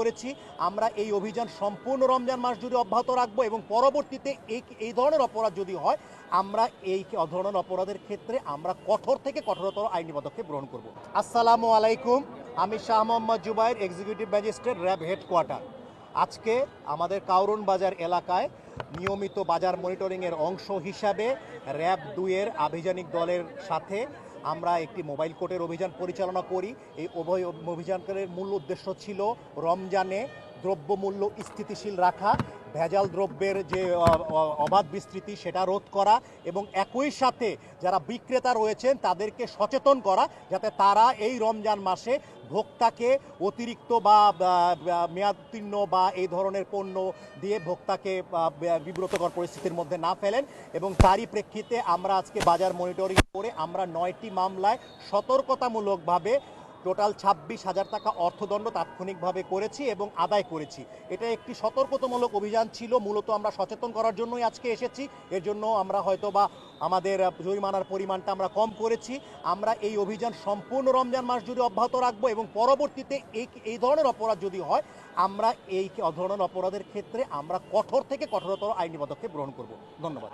করেছি। আমরা এই অভিযান সম্পূর্ণ রমজান মাস জুড়ে অব্যাহত রাখবো এবং পরবর্তীতে এই ধরনের অপরাধ যদি হয় আমরা এই ধরনের অপরাধের ক্ষেত্রে আমরা কঠোর থেকে কঠোরতর আইনি পদক্ষেপ গ্রহণ করব। আসসালামু আলাইকুম, আমি Shah Mohammad Zubair, executive magistrate, RAB headquarter. আজকে আমাদের কাউরন বাজার এলাকায় নিয়মিত বাজার মনিটরিংয়ের অংশ হিসাবে র্যাব 2 এর আভিযানিক দলের সাথে আমরা একটি মোবাইল কোর্টের অভিযান পরিচালনা করি। এই অভিযানের মূল উদ্দেশ্য ছিল রমজানে দ্রব্যমূল্য স্থিতিশীল রাখা, ভেজাল দ্রব্যের যে অবাধ বিস্তৃতি সেটা রোধ করা এবং একই সাথে যারা বিক্রেতা রয়েছেন তাদেরকে সচেতন করা যাতে তারা এই রমজান মাসে ভোক্তাকে অতিরিক্ত বা মেয়াদোত্তীর্ণ বা এই ধরনের পণ্য দিয়ে ভোক্তাকে বিব্রতকর পরিস্থিতির মধ্যে না ফেলেন। এবং তারই প্রেক্ষিতে আমরা আজকে বাজার মনিটরিং করে আমরা 9টি মামলায় সতর্কতামূলকভাবে টোটাল 26,000 টাকা অর্থদণ্ড তাৎক্ষণিকভাবে করেছি এবং আদায় করেছি। এটা একটি সতর্কতামূলক অভিযান ছিল, মূলত আমরা সচেতন করার জন্যই আজকে এসেছি। এর জন্য আমরা হয়তোবা আমাদের জরিমানার পরিমাণটা আমরা কম করেছি। আমরা এই অভিযান সম্পূর্ণ রমজান মাস জুড়ে অব্যাহত রাখবো এবং পরবর্তীতে এই ধরনের অপরাধ যদি হয় আমরা এই ধরনের অপরাধের ক্ষেত্রে আমরা কঠোর থেকে কঠোরতর আইনি পদক্ষেপ গ্রহণ করব। ধন্যবাদ।